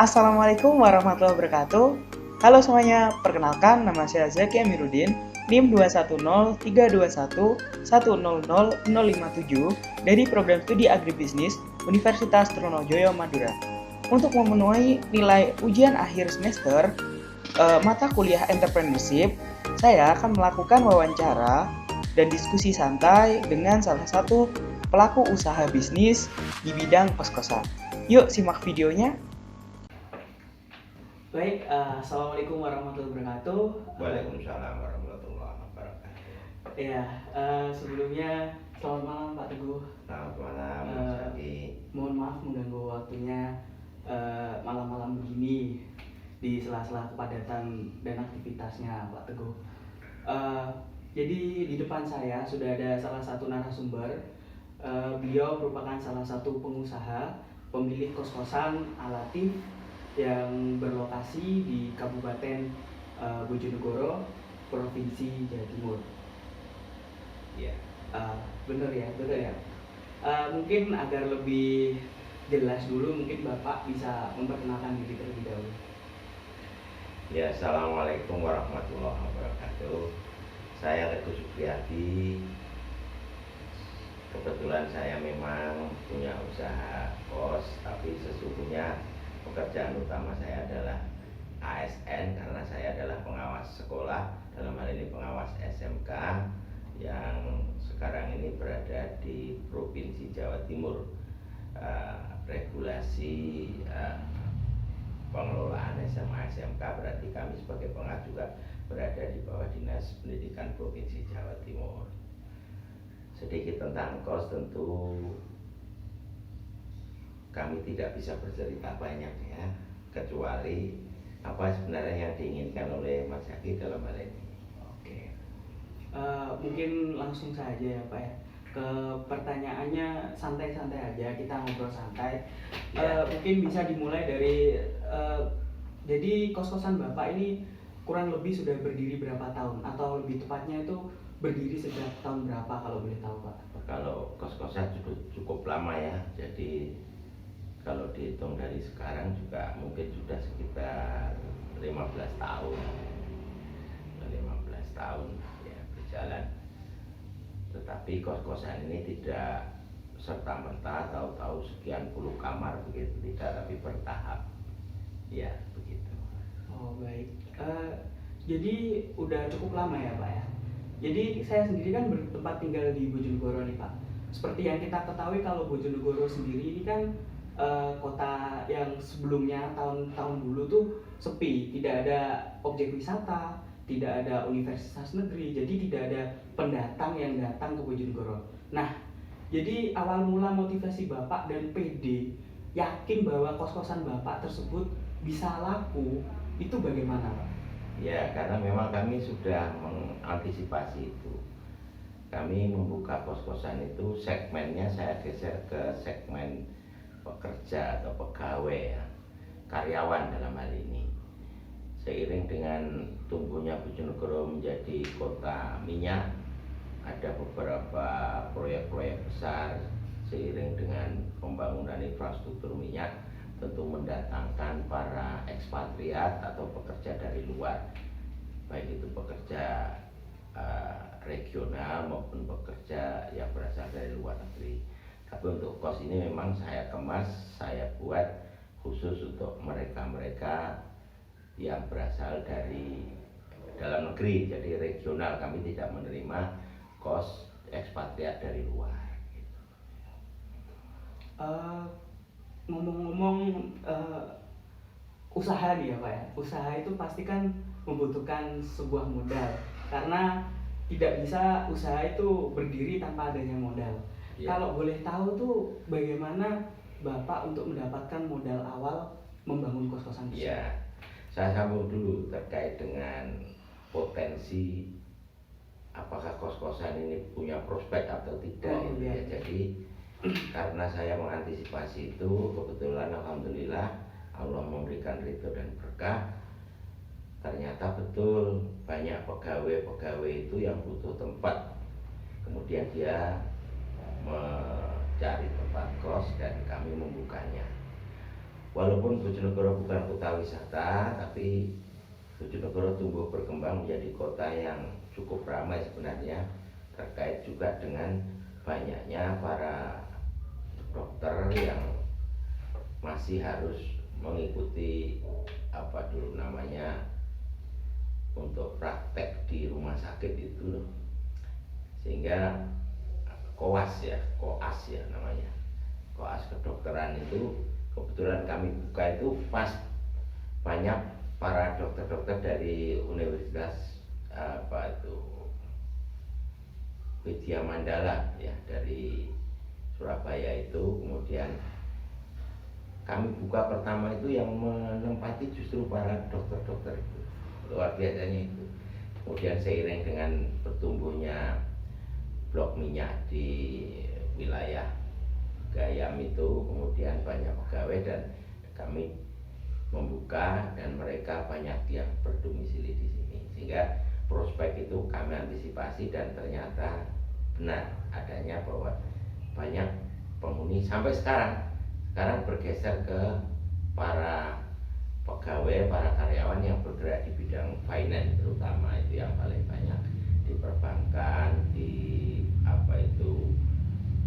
Assalamualaikum warahmatullahi wabarakatuh. Halo semuanya, perkenalkan nama saya Zaki Amiruddin, NIM 2103221100057 dari Program Studi Agribisnis Universitas Trunojoyo Madura. Untuk memenuhi nilai ujian akhir semester mata kuliah entrepreneurship, saya akan melakukan wawancara dan diskusi santai dengan salah satu pelaku usaha bisnis di bidang kos-kosan. Yuk simak videonya. Baik, Assalamualaikum warahmatullahi wabarakatuh. Waalaikumsalam warahmatullahi wabarakatuh. Ya, sebelumnya selamat malam Pak Teguh. Selamat malam Mas Zaki. Mohon maaf mengganggu waktunya malam-malam begini di sela-sela kepadatan dan aktivitasnya Pak Teguh. Jadi di depan saya sudah ada salah satu narasumber. Beliau merupakan salah satu pengusaha pemilik kos-kosan Alatif yang berlokasi di Kabupaten Bojonegoro, Provinsi Jawa Timur. Iya. Benar ya. Mungkin agar lebih jelas dulu, mungkin Bapak bisa memperkenalkan diri terlebih dahulu. Ya, Assalamualaikum warahmatullahi wabarakatuh. Saya Teguh Supriyadi. Kebetulan saya memang punya usaha kos, tapi sesungguhnya pekerjaan utama saya adalah ASN karena saya adalah pengawas sekolah, dalam hal ini pengawas SMK yang sekarang ini berada di Provinsi Jawa Timur. Regulasi pengelolaan SMA SMK berarti kami sebagai pengawas juga berada di bawah Dinas Pendidikan Provinsi Jawa Timur. Sedikit tentang kos, tentu kami tidak bisa bercerita banyak ya, kecuali apa sebenarnya yang diinginkan oleh Mas Zaki dalam hal ini. Oke. Mungkin langsung saja ya Pak ya. Ke pertanyaannya santai-santai aja, kita ngobrol santai. Mungkin bisa dimulai dari jadi kos-kosan Bapak ini kurang lebih sudah berdiri berapa tahun, atau lebih tepatnya itu berdiri sejak tahun berapa kalau boleh tahu Pak? Kalau kos-kosan cukup lama ya, jadi kalau dihitung dari sekarang juga mungkin sudah sekitar 15 tahun. 15 tahun ya berjalan. Tetapi kos-kosan ini tidak serta-merta tahu-tahu sekian puluh kamar begitu, tidak, tapi bertahap. Ya, begitu. Oh, baik. Jadi udah cukup lama ya Pak ya. Jadi saya sendiri kan bertempat tinggal di Bojonegoro nih Pak. Seperti yang kita ketahui, kalau Bojonegoro sendiri ini kan kota yang sebelumnya tahun-tahun dulu tuh sepi, tidak ada objek wisata, tidak ada universitas negeri, jadi tidak ada pendatang yang datang ke Bojonegoro. Nah, jadi awal mula motivasi Bapak dan PD yakin bahwa kos-kosan Bapak tersebut bisa laku, itu bagaimana Pak? Ya, karena memang kami sudah mengantisipasi itu. Kami membuka kos-kosan itu segmennya saya geser ke segmen pekerja atau pegawai ya, karyawan dalam hal ini. Seiring dengan tumbuhnya Bojonegoro menjadi kota minyak, ada beberapa proyek-proyek besar. Seiring dengan pembangunan infrastruktur minyak, tentu mendatangkan para ekspatriat atau pekerja dari luar, baik itu pekerja regional maupun pekerja yang berasal dari luar negeri. Tapi untuk kos ini memang saya kemas, saya buat khusus untuk mereka-mereka yang berasal dari dalam negeri, jadi regional. Kami tidak menerima kos ekspatriat dari luar. Ngomong-ngomong usaha nih ya Pak ya, usaha itu pasti kan membutuhkan sebuah modal, karena tidak bisa usaha itu berdiri tanpa adanya modal. Kalau boleh tahu tuh bagaimana Bapak untuk mendapatkan modal awal membangun kos-kosan tersebut? Ya, saya sambung dulu terkait dengan potensi apakah kos-kosan ini punya prospek atau tidak. Ya. Jadi karena saya mengantisipasi itu, kebetulan alhamdulillah Allah memberikan ridho dan berkah. Ternyata betul banyak pegawai-pegawai itu yang butuh tempat, kemudian dia mencari tempat kos dan kami membukanya. walaupun Bojonegoro bukan kota wisata, tapi Bojonegoro tumbuh berkembang menjadi kota yang cukup ramai sebenarnya, terkait juga dengan banyaknya para dokter yang masih harus mengikuti apa dulu namanya untuk praktek di rumah sakit itu loh, sehingga koas ya namanya, koas kedokteran itu kebetulan kami buka itu pas banyak para dokter-dokter dari Universitas apa itu Widya Mandala ya dari Surabaya itu. Kemudian kami buka pertama itu yang menempati justru para dokter-dokter itu, luar biasanya itu. Kemudian seiring dengan bertumbuhnya blok minyak di wilayah Gayam itu, kemudian banyak pegawai dan kami membuka dan mereka banyak yang berdomisili di sini, sehingga prospek itu kami antisipasi dan ternyata benar adanya bahwa banyak penghuni sampai sekarang bergeser ke para pegawai, para karyawan yang bergerak di bidang finance, terutama itu yang paling banyak di perbankan, di apa itu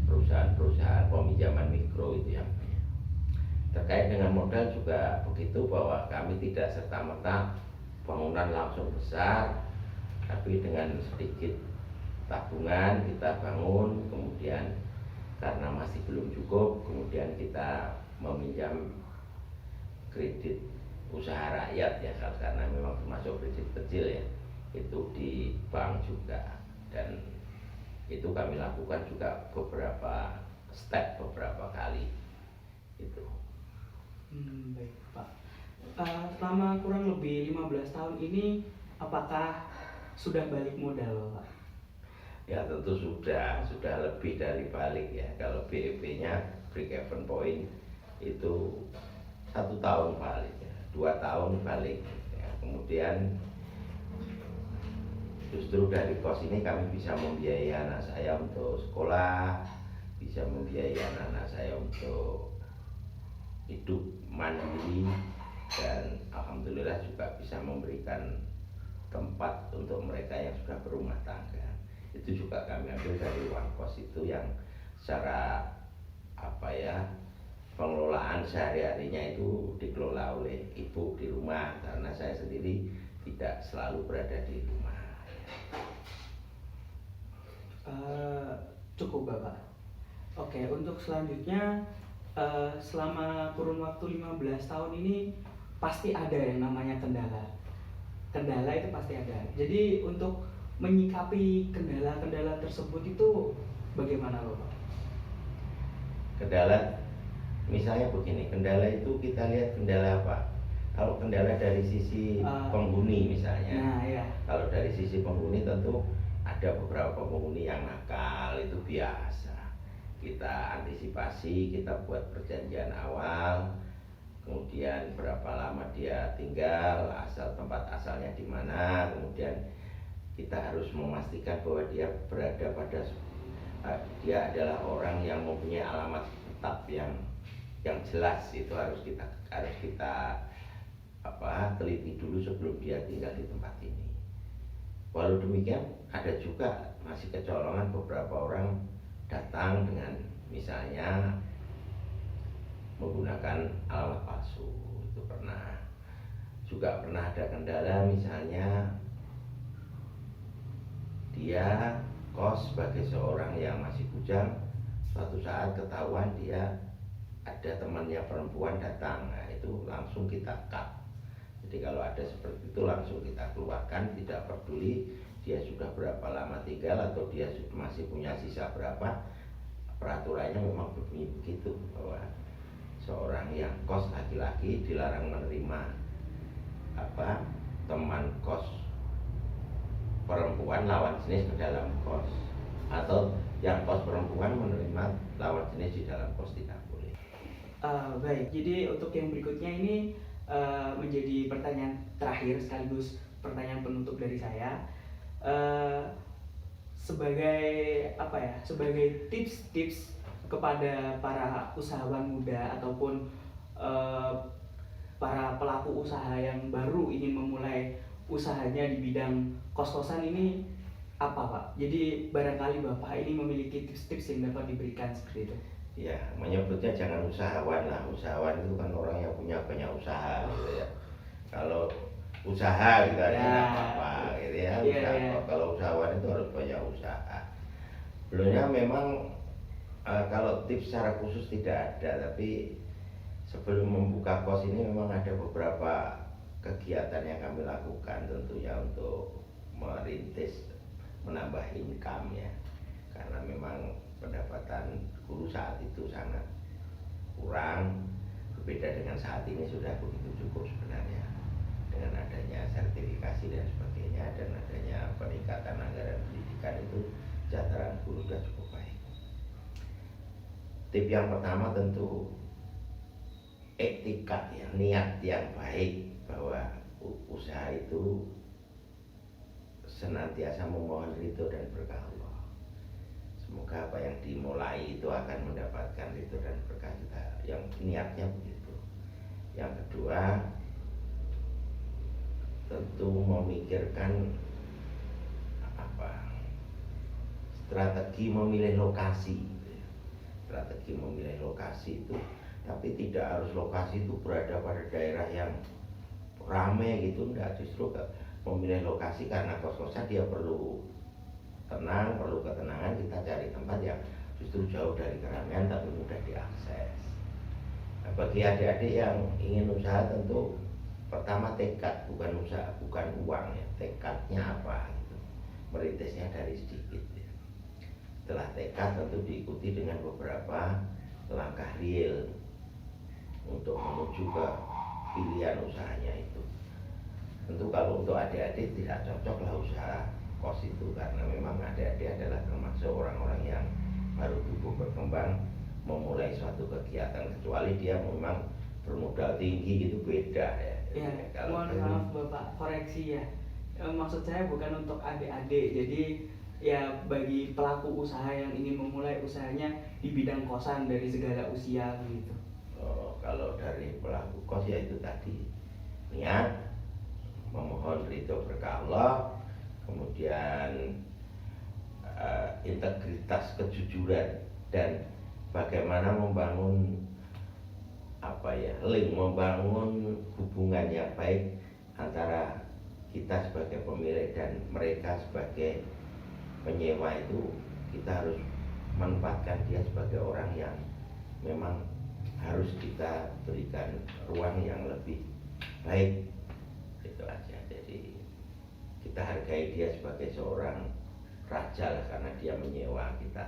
perusahaan-perusahaan peminjaman mikro itu yang banyak. Terkait dengan modal juga begitu, bahwa kami tidak serta-merta bangunan langsung besar, tapi dengan sedikit tabungan kita bangun, kemudian karena masih belum cukup, kemudian kita meminjam kredit usaha rakyat ya, karena memang termasuk kredit kecil ya, itu di bank juga, dan itu kami lakukan juga beberapa step, beberapa kali itu. Baik Pak. Selama kurang lebih 15 tahun ini apakah sudah balik modal Pak? Ya tentu sudah lebih dari balik ya. Kalau BEP-nya break even point itu 1 tahun balik ya, 2 tahun balik ya. Kemudian justru dari kos ini kami bisa membiayai anak saya untuk sekolah, bisa membiayai anak saya untuk hidup mandiri, dan alhamdulillah juga bisa memberikan tempat untuk mereka yang sudah berumah tangga. Itu juga kami ambil dari uang kos itu yang secara apa ya, pengelolaan sehari-harinya itu dikelola oleh ibu di rumah, karena saya sendiri tidak selalu berada di rumah. Cukup Bapak. Oke, untuk selanjutnya selama kurun waktu 15 tahun ini pasti ada yang namanya kendala itu pasti ada. Jadi untuk menyikapi kendala-kendala tersebut itu bagaimana loh Pak? Kendala misalnya begini, kendala itu kita lihat kendala apa. Kalau kendala dari sisi penghuni misalnya, nah, ya. Kalau dari sisi penghuni tentu ada beberapa penghuni yang nakal, itu biasa. Kita antisipasi, kita buat perjanjian awal, kemudian berapa lama dia tinggal, tempat asalnya di mana, kemudian kita harus memastikan bahwa dia berada pada dia adalah orang yang mempunyai alamat tetap yang jelas. Itu harus kita teliti dulu sebelum dia tinggal di tempat ini. Walau demikian ada juga masih kecolongan beberapa orang datang dengan misalnya menggunakan alamat palsu. Itu pernah ada kendala, misalnya dia kos sebagai seorang yang masih bujang, suatu saat ketahuan dia ada temannya perempuan datang, nah itu langsung kita cut. Jadi kalau ada seperti itu langsung kita keluarkan, tidak peduli dia sudah berapa lama tinggal atau dia masih punya sisa berapa. Peraturannya memang berbunyi begitu, bahwa seorang yang kos laki-laki dilarang menerima teman kos perempuan lawan jenis ke dalam kos, atau yang kos perempuan menerima lawan jenis di dalam kos, tidak boleh. Baik, jadi untuk yang berikutnya ini menjadi pertanyaan terakhir sekaligus pertanyaan penutup dari saya. Sebagai tips-tips kepada para usahawan muda ataupun eh, para pelaku usaha yang baru ingin memulai usahanya di bidang kos-kosan ini apa Pak? Jadi barangkali Bapak ini memiliki tips-tips yang dapat diberikan seperti itu. Ya, menyebutnya jangan usahawan lah. Usahawan itu kan orang yang punya banyak usaha gitu ya. Kalau usaha gitu aja nggak apa-apa gitu ya. Kalau usahawan itu harus banyak usaha. Belumnya memang kalau tips secara khusus tidak ada, tapi sebelum membuka kos ini memang ada beberapa kegiatan yang kami lakukan tentunya untuk merintis menambah income ya, karena memang pendapatan guru saat itu sangat kurang, berbeda dengan saat ini sudah begitu cukup sebenarnya dengan adanya sertifikasi dan sebagainya dan adanya peningkatan anggaran pendidikan itu kesejahteraan guru sudah cukup baik. Tip yang pertama tentu etikat ya, niat yang baik bahwa usaha itu senantiasa memohon ridho dan berkah Allah. Semoga apa yang dimulai itu akan mendapatkan ridho dan berkah kita. Yang niatnya begitu. Yang kedua, tentu memikirkan strategi memilih lokasi. Strategi memilih lokasi itu, tapi tidak harus lokasi itu berada pada daerah yang ramai gitu, enggak. Justru memilih lokasi karena kos-kosan dia perlu tenang, perlu ketenangan, kita cari tempat yang justru jauh dari keramaian tapi mudah diakses. Nah, bagi adik-adik yang ingin usaha tentu pertama tekad, bukan usaha, bukan uang ya. Tekadnya apa gitu. Merintisnya dari sedikit ya. Setelah tekad tentu diikuti dengan beberapa langkah real untuk menuju ke pilihan usahanya itu. Tentu kalau untuk adik-adik tidak cocok lah usaha kos itu, karena memang adik-adik adalah termasuk orang-orang yang baru tumbuh berkembang memulai suatu kegiatan, kecuali dia memang bermodal tinggi gitu beda ya. Ya, mohon maaf Bapak, koreksi ya. Maksud saya bukan untuk adik-adik, jadi ya bagi pelaku usaha yang ingin memulai usahanya di bidang kosan dari segala usia gitu. Oh, kalau dari pelaku kos ya itu tadi niat, memohon ridho berkah Allah, kemudian integritas, kejujuran, dan bagaimana membangun link, membangun hubungan yang baik antara kita sebagai pemilik dan mereka sebagai penyewa itu. Kita harus menempatkan dia sebagai orang yang memang harus kita berikan ruang yang lebih baik. Itu aja. Jadi kita hargai dia sebagai seorang raja lah, karena dia menyewa kita.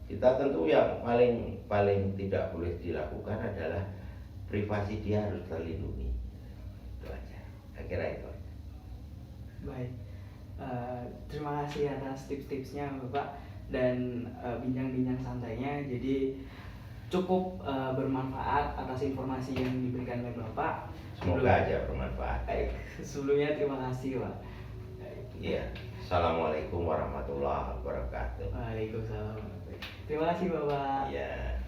Kita tentu yang paling tidak boleh dilakukan adalah privasi dia harus terlindungi. Itu aja. Saya kira itu. Baik. Terima kasih atas tips-tipsnya Bapak dan bincang-bincang santainya. Jadi cukup bermanfaat atas informasi yang diberikan oleh Bapak. Semoga aja bermanfaat. Baik. Sebelumnya terima kasih Pak. Iya. Assalamualaikum warahmatullahi wabarakatuh. Waalaikumsalam. Terima kasih Bapak. Iya.